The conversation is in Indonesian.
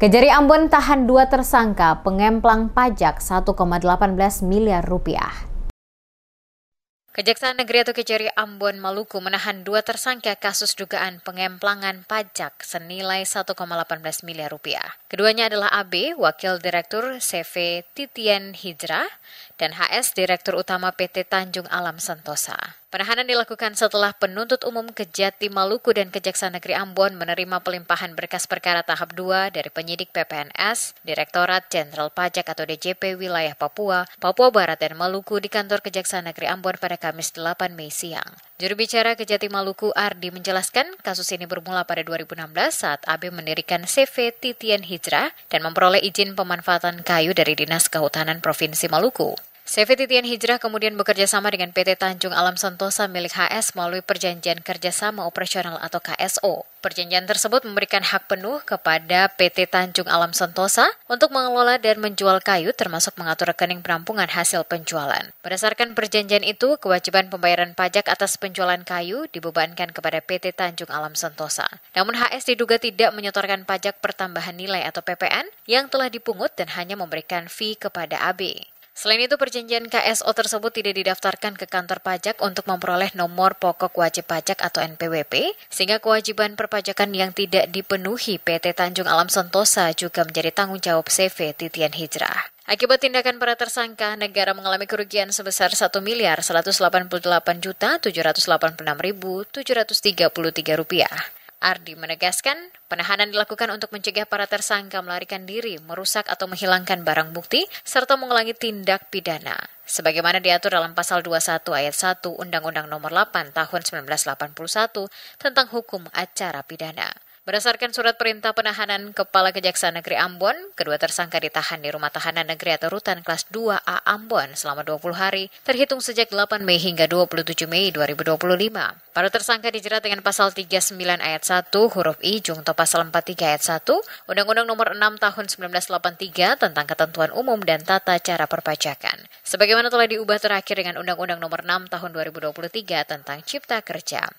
Kejari Ambon tahan 2 tersangka pengemplang pajak 1,18 miliar rupiah. Kejaksaan Negeri atau Kejari Ambon Maluku menahan 2 tersangka kasus dugaan pengemplangan pajak senilai 1,18 miliar rupiah. Keduanya adalah AB, Wakil Direktur CV Titian Hijrah, dan HS, Direktur Utama PT Tanjung Alam Sentosa. Penahanan dilakukan setelah penuntut umum Kejati Maluku dan Kejaksaan Negeri Ambon menerima pelimpahan berkas perkara tahap 2 dari penyidik PPNS, Direktorat Jenderal Pajak atau DJP Wilayah Papua, Papua Barat dan Maluku di kantor Kejaksaan Negeri Ambon pada Kamis 8 Mei siang. Juru bicara Kejati Maluku Ardi menjelaskan kasus ini bermula pada 2016 saat AB mendirikan CV Titian Hijrah dan memperoleh izin pemanfaatan kayu dari Dinas Kehutanan Provinsi Maluku. CV Titian Hijrah kemudian bekerja sama dengan PT Tanjung Alam Sentosa milik HS melalui Perjanjian Kerjasama Operasional atau KSO. Perjanjian tersebut memberikan hak penuh kepada PT Tanjung Alam Sentosa untuk mengelola dan menjual kayu termasuk mengatur rekening penampungan hasil penjualan. Berdasarkan perjanjian itu, kewajiban pembayaran pajak atas penjualan kayu dibebankan kepada PT Tanjung Alam Sentosa. Namun HS diduga tidak menyetorkan pajak pertambahan nilai atau PPN yang telah dipungut dan hanya memberikan fee kepada AB. Selain itu, perjanjian KSO tersebut tidak didaftarkan ke kantor pajak untuk memperoleh nomor pokok wajib pajak atau NPWP, sehingga kewajiban perpajakan yang tidak dipenuhi PT Tanjung Alam Sentosa juga menjadi tanggung jawab CV Titian Hijrah. Akibat tindakan para tersangka, negara mengalami kerugian sebesar Rp1.788.786.733. Ardi menegaskan, penahanan dilakukan untuk mencegah para tersangka melarikan diri, merusak atau menghilangkan barang bukti, serta mengulangi tindak pidana. Sebagaimana diatur dalam Pasal 21 Ayat 1 Undang-Undang Nomor 8 Tahun 1981 tentang Hukum Acara Pidana. Berdasarkan surat perintah penahanan Kepala Kejaksaan Negeri Ambon, kedua tersangka ditahan di Rumah Tahanan Negeri atau Rutan Kelas 2A Ambon selama 20 hari, terhitung sejak 8 Mei hingga 27 Mei 2025. Para tersangka dijerat dengan Pasal 39 Ayat 1 huruf I jungto Pasal 43 Ayat 1 Undang-Undang Nomor 6 Tahun 1983 tentang Ketentuan Umum dan Tata Cara Perpajakan. Sebagaimana telah diubah terakhir dengan Undang-Undang Nomor 6 Tahun 2023 tentang Cipta Kerja.